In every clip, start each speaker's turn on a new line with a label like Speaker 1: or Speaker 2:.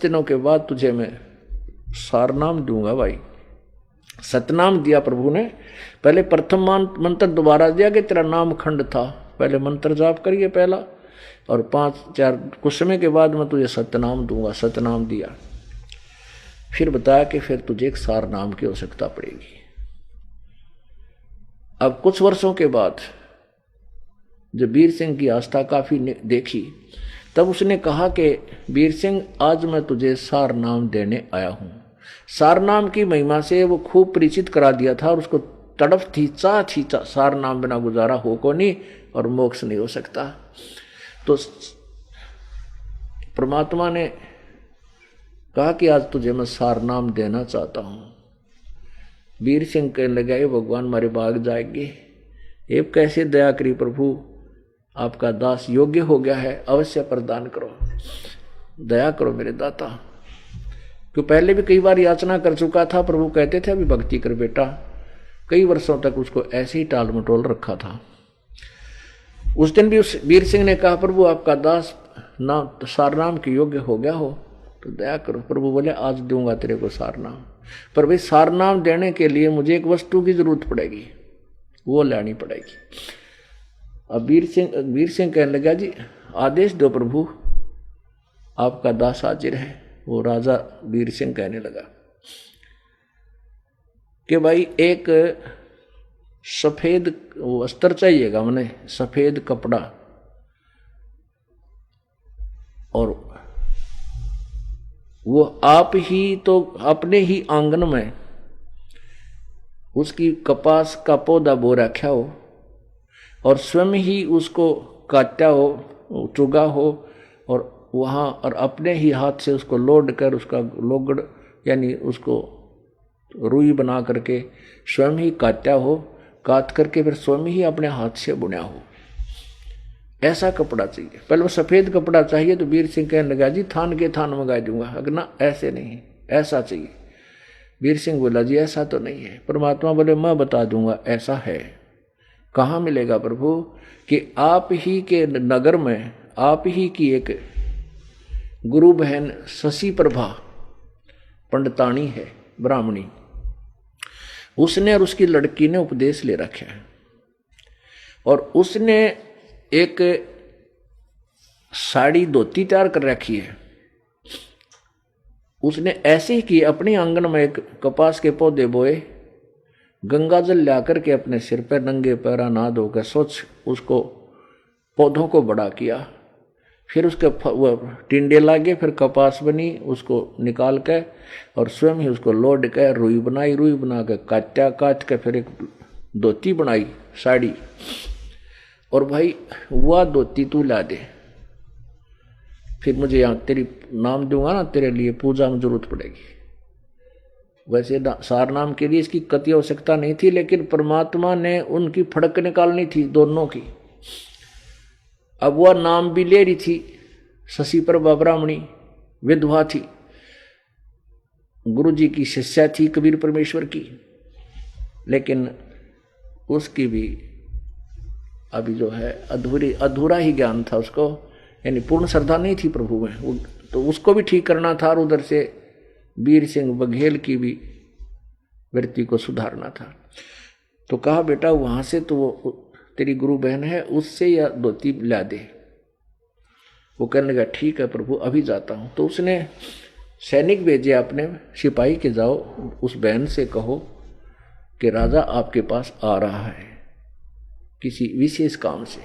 Speaker 1: दिनों के बाद तुझे मैं सारनाम दूंगा भाई। सतनाम दिया प्रभु ने। पहले प्रथम मंत्र दोबारा दिया कि तेरा नाम खंड था, पहले मंत्र जाप करिए पहला, और 5-4 कुछ समय के बाद मैं तुझे सतनाम दूंगा। सतनाम दिया। फिर बताया कि फिर तुझे एक सारनाम की आवश्यकता पड़ेगी। अब कुछ वर्षों के बाद जब वीर सिंह की आस्था काफी देखी, तब उसने कहा कि वीर सिंह आज मैं तुझे सारनाम देने आया हूं। सारनाम की महिमा से वो खूब परिचित करा दिया था और उसको तड़फ थी, चाह थी, सारनाम बिना गुजारा हो को नहीं और मोक्ष नहीं हो सकता। तो परमात्मा ने कहा कि आज तुझे मैं सारनाम देना चाहता हूं। वीर सिंह कहने लगा ये भगवान मारे भाग जाएंगे, ये कैसे दया करी प्रभु, आपका दास योग्य हो गया है, अवश्य प्रदान करो, दया करो मेरे दाता। क्यों पहले भी कई बार याचना कर चुका था, प्रभु कहते थे अभी भक्ति कर बेटा। कई वर्षों तक उसको ऐसे ही टाल मटोल रखा था। उस दिन भी उस वीर सिंह ने कहा प्रभु आपका दास नाम सारनाम के योग्य हो गया हो तो दया करो। प्रभु बोले आज दूंगा तेरे को सारनाम, पर भाई सारनाम देने के लिए मुझे एक वस्तु की जरूरत पड़ेगी, वो लानी पड़ेगी। अब वीर सिंह कहने लगा जी आदेश दो प्रभु, आपका दास हाजिर है। वो राजा वीर सिंह कहने लगा कि भाई एक सफेद वस्त्र चाहिएगा, मैंने सफेद कपड़ा, और वो आप ही तो अपने ही आंगन में उसकी कपास का पौधा बो रखा हो और स्वयं ही उसको काटा हो, चुगा हो, और वहाँ और अपने ही हाथ से उसको लोड कर उसका लोगड़ यानी उसको रुई बना करके स्वयं ही काटा हो, काट करके फिर स्वयं ही अपने हाथ से बुना हो, ऐसा कपड़ा चाहिए। पहले वो सफेद कपड़ा चाहिए। तो वीर सिंह कहने लगा जी थान के थान मंगा दूंगा, अगर ना ऐसे नहीं, ऐसा चाहिए। वीर सिंह बोला जी ऐसा तो नहीं है। परमात्मा बोले मैं बता दूंगा ऐसा है। कहाँ मिलेगा प्रभु? कि आप ही के नगर में आप ही की एक गुरु बहन शशि प्रभा पंडितानी है, ब्राह्मणी, उसने और उसकी लड़की ने उपदेश ले रखा है, और उसने एक साड़ी धोती तैयार कर रखी है। उसने ऐसे ही की, अपने आंगन में एक कपास के पौधे बोए, गंगा जल ला करके अपने सिर पर नंगे पैरा नहा धोकर स्वच्छ उसको पौधों को बड़ा किया। फिर उसके टिंडे लागे, फिर कपास बनी, उसको निकाल के और स्वयं ही उसको लोड के रुई बनाई, रुई बना के काट के फिर एक धोती बनाई, साड़ी। और भाई वह धोती तू ला दे, फिर मुझे यहाँ तेरी नाम दूंगा ना, तेरे लिए पूजा में जरूरत पड़ेगी। वैसे सारनाम के लिए इसकी कति आवश्यकता नहीं थी, लेकिन परमात्मा ने उनकी फड़क निकालनी थी दोनों की। अब वह नाम भी ले रही थी, शशि प्रभा ब्राह्मणी विधवा थी, गुरु जी की शिष्या थी कबीर परमेश्वर की, लेकिन उसकी भी अभी जो है अधूरा ही ज्ञान था उसको, यानी पूर्ण श्रद्धा नहीं थी प्रभु में। तो उसको भी ठीक करना था और उधर से वीर सिंह बघेल की भी वृत्ति को सुधारना था। तो कहा बेटा वहां से तो वो तेरी गुरु बहन है, उससे या धोती ला दे। वो कहने लगा ठीक है प्रभु अभी जाता हूं। तो उसने सैनिक भेजे अपने सिपाही के, जाओ उस बहन से कहो कि राजा आपके पास आ रहा है किसी विशेष काम से।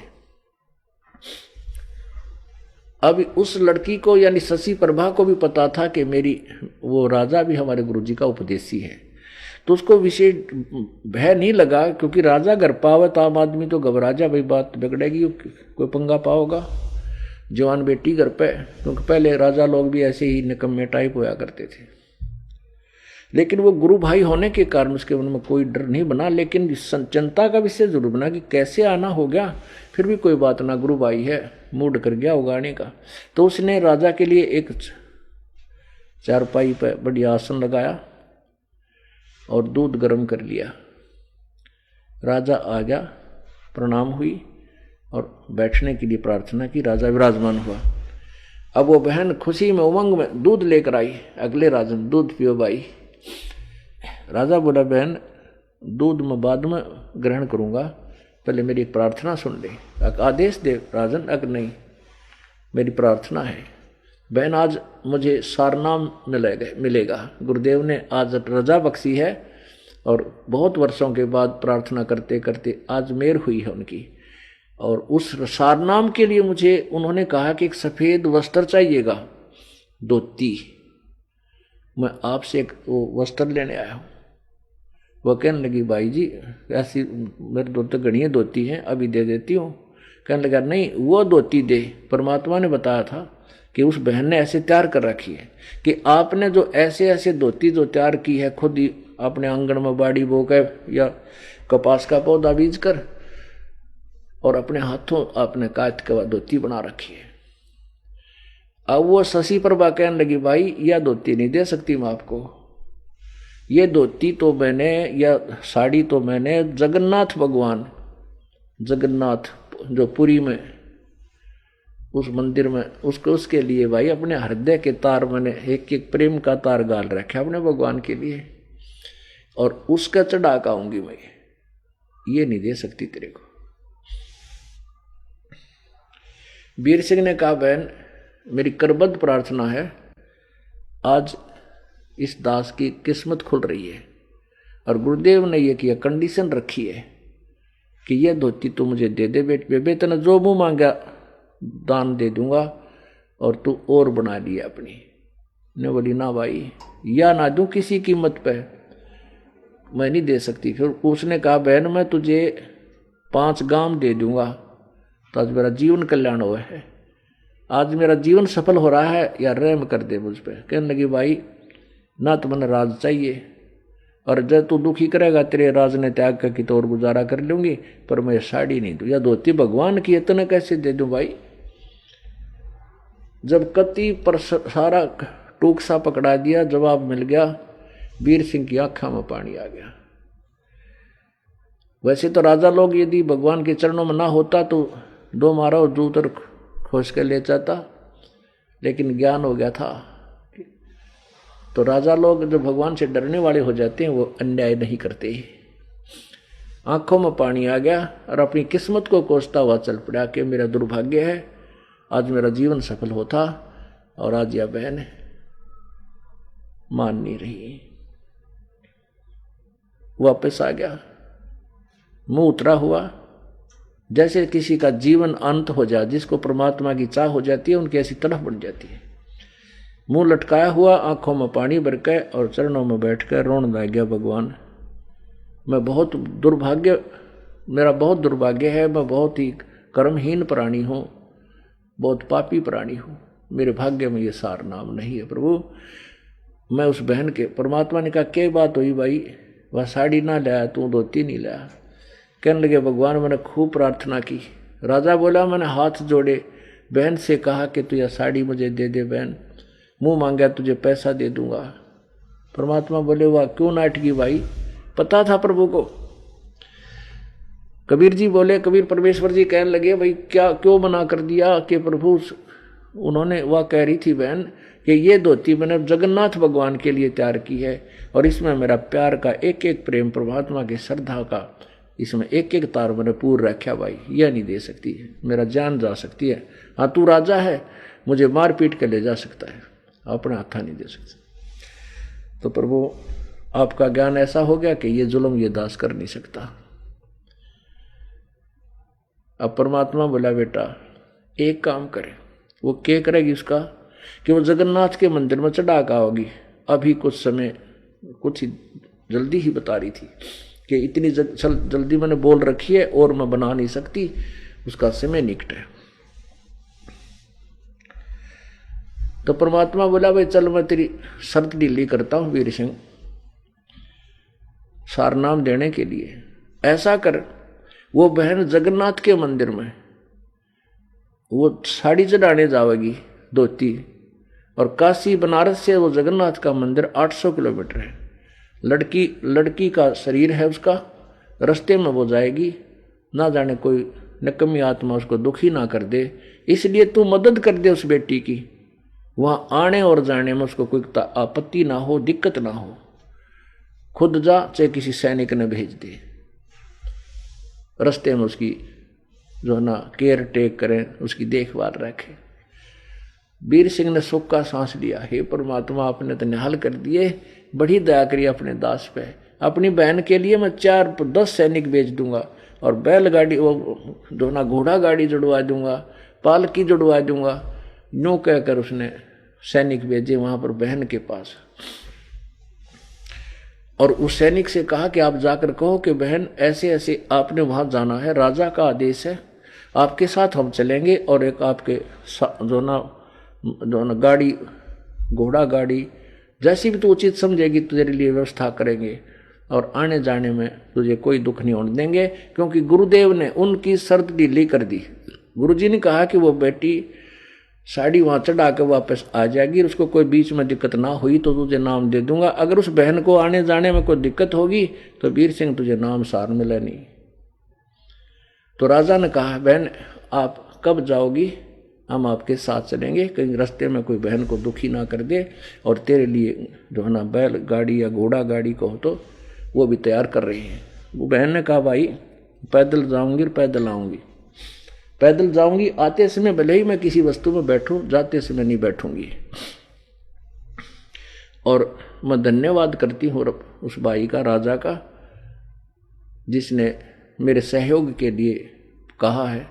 Speaker 1: अब उस लड़की को यानी शशि प्रभा को भी पता था कि मेरी वो राजा भी हमारे गुरुजी का उपदेशी है, तो उसको विशेष भय नहीं लगा, क्योंकि राजा घर पावत आम आदमी तो घबरा जा, भाई बात बिगड़ेगी, कोई पंगा पाओगा जवान बेटी घर पे, क्योंकि पहले राजा लोग भी ऐसे ही निकम्मे टाइप होया करते थे। लेकिन वो गुरु भाई होने के कारण उसके मन में कोई डर नहीं बना, लेकिन चिंता का विषय जरूर बना कि कैसे आना हो गया। फिर भी कोई बात ना, गुरु भाई है, मूड कर गया उगाने का। तो उसने राजा के लिए एक चारपाई पर बढ़िया आसन लगाया और दूध गर्म कर लिया। राजा आ गया, प्रणाम हुई और बैठने के लिए प्रार्थना की। राजा विराजमान हुआ। अब वो बहन खुशी में उमंग में दूध लेकर आई। अगले राजन, दूध पियो भाई। राजा बोला, बहन दूध मैं बाद में ग्रहण करूंगा, पहले मेरी प्रार्थना सुन ले। आदेश दे राजन। अगर नहीं, मेरी प्रार्थना है। बहन आज मुझे सारनाम मिलेगा। गुरुदेव ने आज रजा बख्शी है और बहुत वर्षों के बाद प्रार्थना करते करते आज मेर हुई है उनकी। और उस सारनाम के लिए मुझे उन्होंने कहा कि एक सफ़ेद वस्त्र चाहिएगा, धोती। मैं आपसे एक वो वस्त्र लेने आया हूँ। वह कहने लगी, भाई जी ऐसी मेरे दो तो घड़ियाँ धोती हैं, अभी दे देती हूँ। कहने लगा, नहीं वो धोती दे। परमात्मा ने बताया था कि उस बहन ने ऐसे तैयार कर रखी है कि आपने जो ऐसे ऐसे धोती जो तैयार की है, खुद ही अपने आंगन में बाड़ी बो कर या कपास का पौधा बीज कर और अपने हाथों आपने काट के धोती बना रखी है। अब वो शशि प्रभा कहने लगी, भाई यह धोती नहीं दे सकती मैं आपको। ये धोती तो मैंने, या साड़ी तो मैंने जगन्नाथ भगवान, जगन्नाथ जो पुरी में उस मंदिर में, उसके लिए भाई अपने हृदय के तार मैंने एक एक प्रेम का तार गाल रखे अपने भगवान के लिए, और उसका चढ़ा के आऊंगी मैं। ये नहीं दे सकती तेरे को। वीर सिंह ने कहा, बहन मेरी करबद्ध प्रार्थना है, आज इस दास की किस्मत खुल रही है। और गुरुदेव ने ये किया, कंडीशन रखी है कि यह धोती तू मुझे दे दे बेटे, तेने जो मुंह मांगा दान दे दूंगा और तू और बना लिया अपनी। ने बोली, ना भाई, या ना दूं किसी कीमत पे, मैं नहीं दे सकती। फिर उसने कहा, बहन मैं तुझे 5 गांव दे दूंगा तो आज मेरा जीवन कल्याण हुआ है, आज मेरा जीवन सफल हो रहा है, या रहम कर दे मुझ पे। कहने लगी, भाई ना तो मैंने राज चाहिए, और जब तू दुखी करेगा तेरे राज ने त्याग करके तो और गुजारा कर लूंगी, पर मैं साड़ी नहीं दूँ या धोती भगवान की इतने कैसे दे दूं भाई। जब कति पर सारा टूक सा पकड़ा दिया, जवाब मिल गया, वीर सिंह की आंखों में पानी आ गया। वैसे तो राजा लोग यदि भगवान के चरणों में ना होता तो 2 मारा और जूतर खोज कर ले जाता, लेकिन ज्ञान हो गया था। तो राजा लोग जो भगवान से डरने वाले हो जाते हैं वो अन्याय नहीं करते। आंखों में पानी आ गया और अपनी किस्मत को कोसता हुआ चल पड़ा कि मेरा दुर्भाग्य है, आज मेरा जीवन सफल होता और आज यह बहन मान नहीं रही। वापस आ गया, मुंह उतरा हुआ, जैसे किसी का जीवन अंत हो जाए, जिसको परमात्मा की चाह हो जाती है, उनकी ऐसी तड़फ बन जाती है। मुंह लटकाया हुआ, आंखों में पानी भर के और चरणों में बैठकर रोने लग गया, भगवान मैं बहुत दुर्भाग्य, मेरा बहुत दुर्भाग्य है, मैं बहुत ही कर्महीन प्राणी हूँ, बहुत पापी प्राणी हूँ, मेरे भाग्य में ये सार नाम नहीं है प्रभु। मैं उस बहन के, परमात्मा ने कहा क्या बात हुई भाई, वह साड़ी ना लाया, तू धोती नहीं लाया। कहने लगे, भगवान मैंने खूब प्रार्थना की। राजा बोला, मैंने हाथ जोड़े, बहन से कहा कि तू यह साड़ी मुझे दे दे बहन, मुंह मांगा तुझे पैसा दे दूंगा। परमात्मा बोले, वाह क्यों नाटकी भाई, पता था प्रभु को। कबीर जी बोले, कबीर परमेश्वर जी कहने लगे, भाई क्या क्यों मना कर दिया कि प्रभु, उन्होंने, वह कह रही थी बहन कि ये धोती मैंने जगन्नाथ भगवान के लिए तैयार की है और इसमें मेरा प्यार का एक एक प्रेम, परमात्मा की श्रद्धा का इसमें एक एक तार मैंने पूर रखा भाई, यह नहीं दे सकती है, मेरा जान जा सकती है। हाँ तू राजा है, मुझे मार पीट के ले जा सकता है, अपने हाथा नहीं दे सकता। तो प्रभु आपका ज्ञान ऐसा हो गया कि ये जुल्म ये दास कर नहीं सकता। अब परमात्मा बोला, बेटा एक काम करे। वो क्या करेगी उसका, कि वो जगन्नाथ के मंदिर में चढ़ा का होगी। अभी कुछ समय, कुछ ही जल्दी ही बता रही थी कि इतनी जल्दी मैंने बोल रखी है और मैं बना नहीं सकती, उसका समय निकट है। तो परमात्मा बोला, भाई चल मैं तेरी शर्त ढीली करता हूं वीर सिंह, सारनाम देने के लिए ऐसा कर, वो बहन जगन्नाथ के मंदिर में वो साड़ी चढ़ाने जाएगी धोती, और काशी बनारस से वो जगन्नाथ का मंदिर 800 किलोमीटर है। लड़की का शरीर है उसका, रास्ते में वो जाएगी, ना जाने कोई निकम्मी आत्मा उसको दुखी ना कर दे, इसलिए तू मदद कर दे उस बेटी की, वहां आने और जाने में उसको कोई आपत्ति ना हो, दिक्कत ना हो, खुद जा चाहे किसी सैनिक ने भेज दे, रास्ते में उसकी जो है ना केयर टेक करें, उसकी देखभाल रखें। वीर सिंह ने सुख का सांस लिया, हे परमात्मा आपने तो निहाल कर दिए, बड़ी दया करी अपने दास पे। अपनी बहन के लिए मैं 4-10 सैनिक भेज दूंगा और बैलगाड़ी वो जो ना घोड़ा गाड़ी जुड़वा दूंगा, पालकी जुड़वा दूंगा। यूं कहकर उसने सैनिक भेजे वहां पर बहन के पास, और उस सैनिक से कहा कि आप जाकर कहो कि बहन ऐसे ऐसे आपने वहां जाना है, राजा का आदेश है, आपके साथ हम चलेंगे और एक आपके जो ना गाड़ी घोड़ा गाड़ी जैसी भी तू उचित समझेगी तेरे लिए व्यवस्था करेंगे, और आने जाने में तुझे कोई दुख नहीं होने देंगे। क्योंकि गुरुदेव ने उनकी शर्त ढीली कर दी। गुरुजी ने कहा कि वो बेटी साड़ी वहां चढ़ा के वापस आ जाएगी, उसको कोई बीच में दिक्कत ना हुई तो तुझे नाम दे दूंगा, अगर उस बहन को आने जाने में कोई दिक्कत होगी तो वीर सिंह तुझे नाम सार मिले नहीं। तो राजा ने कहा बहन आप कब जाओगी, हम आपके साथ चलेंगे, कहीं रास्ते में कोई बहन को दुखी ना कर दे, और तेरे लिए जो है ना बैल गाड़ी या घोड़ा गाड़ी को तो वो भी तैयार कर रही है। वो बहन ने कहा भाई पैदल जाऊंगी और पैदल आऊंगी, पैदल जाऊंगी, आते समय भले ही मैं किसी वस्तु में बैठूं, जाते समय नहीं बैठूंगी। और मैं धन्यवाद करती हूँ उस भाई का, राजा का, जिसने मेरे सहयोग के लिए कहा है,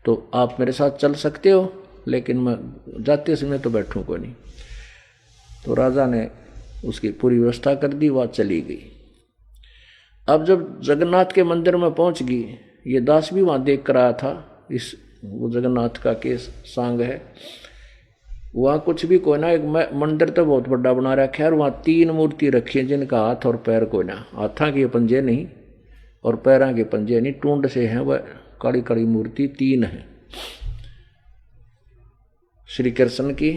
Speaker 1: तो आप मेरे साथ चल सकते हो, लेकिन मैं जाते समय तो बैठूं को नहीं। तो राजा ने उसकी पूरी व्यवस्था कर दी, वह चली गई। अब जब जगन्नाथ के मंदिर में पहुंच गई, ये दास भी वहां देख कर आया था, इस वो जगन्नाथ का केस सांग है, वहाँ कुछ भी कोई ना, एक मंदिर तो बहुत बड़ा बना रखा है, और वहाँ 3 मूर्ति रखी है जिनका हाथ और पैर कोई ना, हाथा के पंजे नहीं और पैरों के पंजे नहीं, टूंड से हैं, वह कड़ी कड़ी मूर्ति 3 है, श्री कृष्ण की,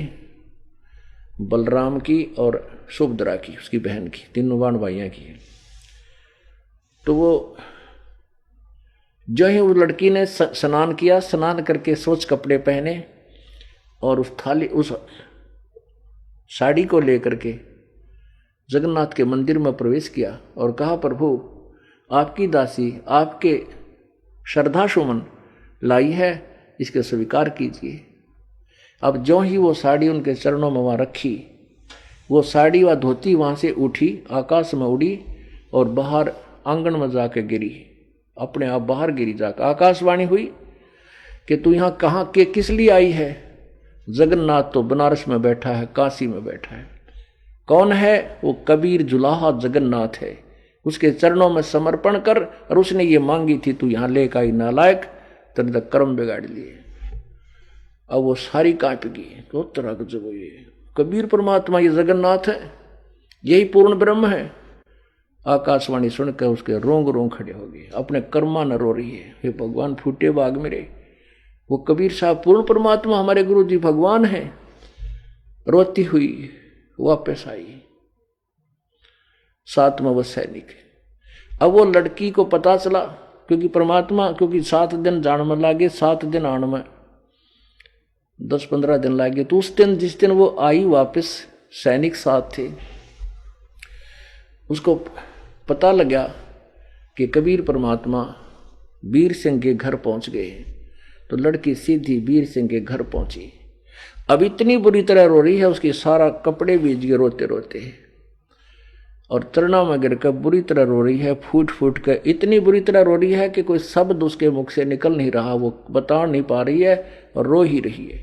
Speaker 1: बलराम की और सुभद्रा की, उसकी बहन की, तीनों बाण भाइयों की। तो वो जो ही वो लड़की ने स्नान किया, स्नान करके स्वच्छ कपड़े पहने और उस थाली उस साड़ी को लेकर के जगन्नाथ के मंदिर में प्रवेश किया और कहा प्रभु आपकी दासी आपके श्रद्धा सुमन लाई है, इसके स्वीकार कीजिए। अब जो ही वो साड़ी उनके चरणों में वहाँ रखी, वो साड़ी व धोती वहाँ से उठी, आकाश में उड़ी और बाहर आंगन में जाकर गिरी, अपने आप बाहर गिरी जाकर। आकाशवाणी हुई कि तू यहाँ कहाँ के किस लिए आई है? जगन्नाथ तो बनारस में बैठा है, काशी में बैठा है। कौन है वो? कबीर जुलाहा जगन्नाथ है, उसके चरणों में समर्पण कर। और उसने ये मांगी थी तू यहाँ लेकर आई नालायक, तेरे तक कर्म बिगाड़ लिए। अब वो सारी कांप गई, तो तरह जब ये कबीर परमात्मा ये जगन्नाथ है, यही पूर्ण ब्रह्म है। आकाशवाणी सुनकर उसके रोंग रोंग खड़े हो गए, अपने कर्मा न रो रही है, हे भगवान फूटे बाग मेरे, वो कबीर साहब पूर्ण परमात्मा हमारे गुरु जी भगवान है। रोती हुई वापस आई, साथ में वो सैनिक। अब वो लड़की को पता चला, क्योंकि परमात्मा, क्योंकि 7 दिन जान में लागे, 7 दिन आने में 10-15 दिन लागे। तो उस दिन जिस दिन वो आई वापस, सैनिक साथ थे, उसको पता लगा कि कबीर परमात्मा वीर सिंह के घर पहुंच गए। तो लड़की सीधी वीर सिंह के घर पहुंची। अब इतनी बुरी तरह रो रही है, उसके सारा कपड़े भीज गए रोते रोते, और चरणों में गिर कर बुरी तरह रो रही है, फूट फूट कर इतनी बुरी तरह रो रही है कि कोई शब्द उसके मुख से निकल नहीं रहा, वो बता नहीं पा रही है और रो ही रही है।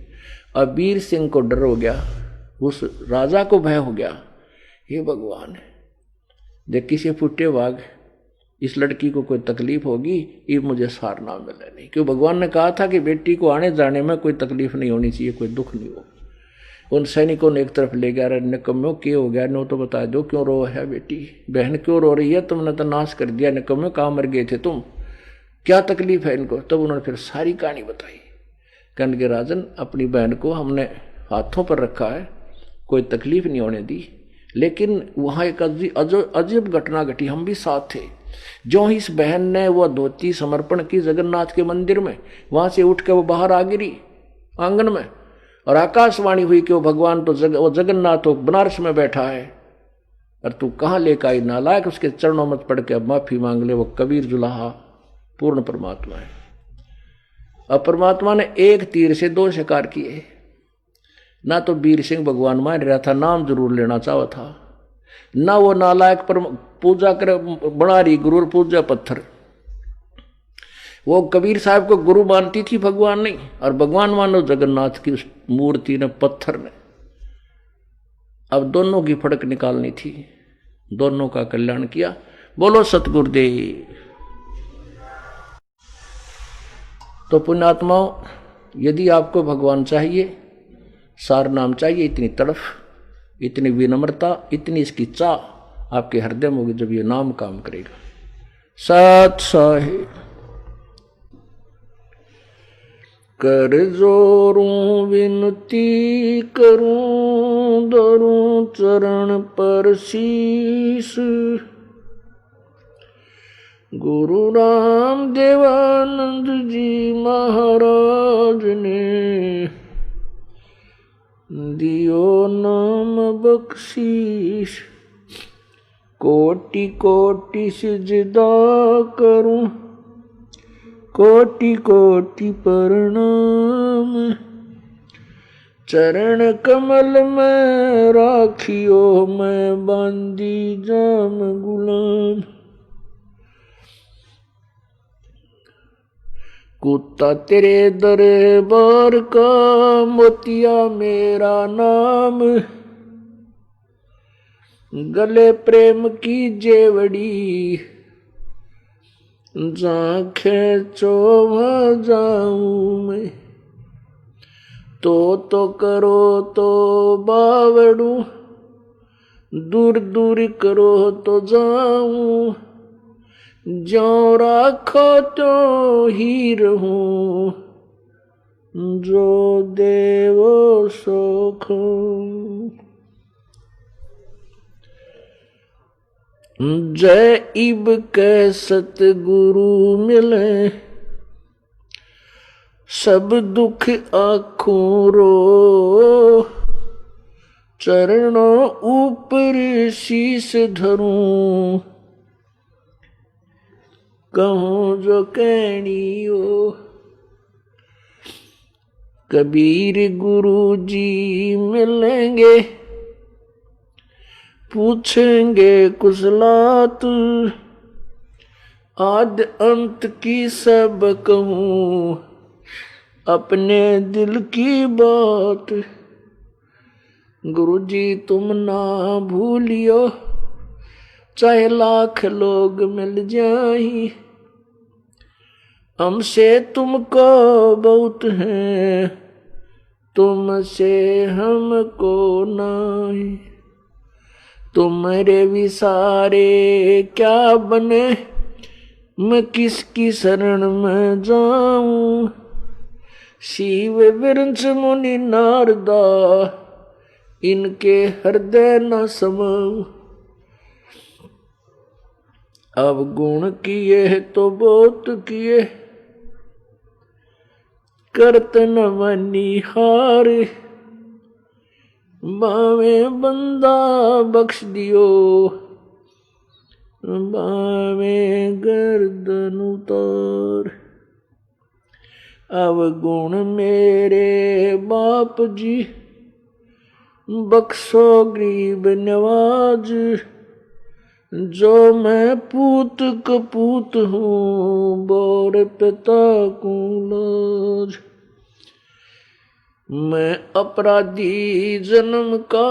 Speaker 1: अब वीर सिंह को डर हो गया, उस राजा को भय हो गया, हे भगवान देख किसी फुटे वाग इस लड़की को कोई तकलीफ होगी, ये मुझे सार ना मिले नहीं। क्यों? भगवान ने कहा था कि बेटी को आने जाने में कोई तकलीफ नहीं होनी चाहिए, कोई दुख नहीं हो। उन सैनिकों ने एक तरफ ले गया, निकम्मो क्या हो गया, नो तो बता दो क्यों रो है बेटी, बहन क्यों रो रही है, तुमने तो नाश कर दिया, निकम्मो कहाँ मर गए थे तुम, क्या तकलीफ है इनको? तब उन्होंने फिर सारी कहानी बताई। कहने के राजन अपनी बहन को हमने हाथों पर रखा है, कोई तकलीफ नहीं होने दी, लेकिन वहाँ एक अजीब घटना घटी, हम भी साथ थे। जो ही इस बहन ने वह धोती समर्पण की जगन्नाथ के मंदिर में, वहां से उठ के वो बाहर आ गिरी आंगन में, और आकाशवाणी हुई कि वो भगवान तो वो जगन्नाथ तो बनारस में बैठा है और तू कहाँ लेकर आई नालायक, उसके चरणों में पड़ के अब माफी मांग ले। वो कबीर जुलाहा पूर्ण परमात्मा है। अब परमात्मा ने एक तीर से दो शिकार किए। ना तो वीर सिंह भगवान मान रहा था, नाम जरूर लेना चाहा था, ना वो नालायक पर पूजा कर बना रही गुरु पूजा पत्थर। वो कबीर साहब को गुरु मानती थी, भगवान नहीं, और भगवान मानो जगन्नाथ की उस मूर्ति ने, पत्थर ने। अब दोनों की फड़क निकालनी थी, दोनों का कल्याण किया। बोलो सतगुरुदेव। तो पुण्यात्माओं, यदि आपको भगवान चाहिए, सार नाम चाहिए, इतनी तड़फ, इतनी विनम्रता, इतनी इसकी चाह आपके हृदय में होगी, जब ये नाम काम करेगा। सत साहिब कर जोरूं विनती करूं, धरूं चरण पर शीस। गुरु राम देवानंद जी महाराज ने दियो नाम बख्शीश। कोटि कोटि सिजदा करूं, कोटि कोटि प्रणाम। चरण कमल में राखियो, मैं बांदी जाम गुलाम। कुत्ता तेरे दरबार का, मोतिया मेरा नाम। गले प्रेम की जेवड़ी, जहाँ खेचो वहाँ जाऊं मैं। तो करो तो बावड़ू, दूर दूर करो तो जाऊं। जो राखो तो ही रहूं, जो देवो सो खाऊं। जय इब के सतगुरु मिले, सब दुख आँखों रो। चरणों ऊपर शीस धरूं, कहूं जो कहनी हो। कबीर गुरु जी मिलेंगे, पूछेंगे कुशलात। आद अंत की सब कहूं, अपने दिल की बात। गुरु जी तुम ना भूलियो, चाहे लाख लोग मिल जाएं। हमसे तुमको बहुत है, तुमसे हमको नहीं। तुम्हारे विसारे क्या बने, मैं किसकी शरण में जाऊं। शिव वृंश मुनि नारदा, इनके हृदय न समाऊं। अब गुण किए तो बहुत किए, करत न मनिहार। बावे बंदा बख्श दियो, बावे गर्दन उतार। अब गुण मेरे बाप जी, बख्शो गरीब नवाज। जो मैं पूत कपूत हूँ, बोर पिता को लाज। मैं अपराधी जन्म का,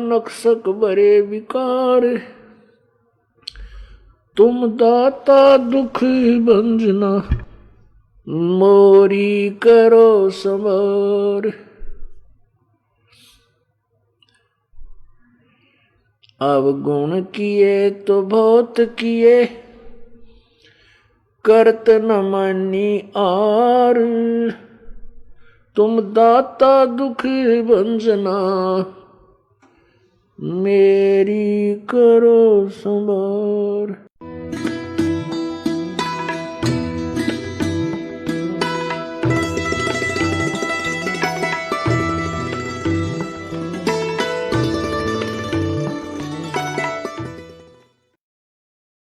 Speaker 1: नक्सक बरे विकार। तुम दाता दुख भंजना, मोरी करो संवार। अब गुण किए तो बहुत किए, करत न मानी आर। तुम दाता दुख भंजना, मेरी करो संवार।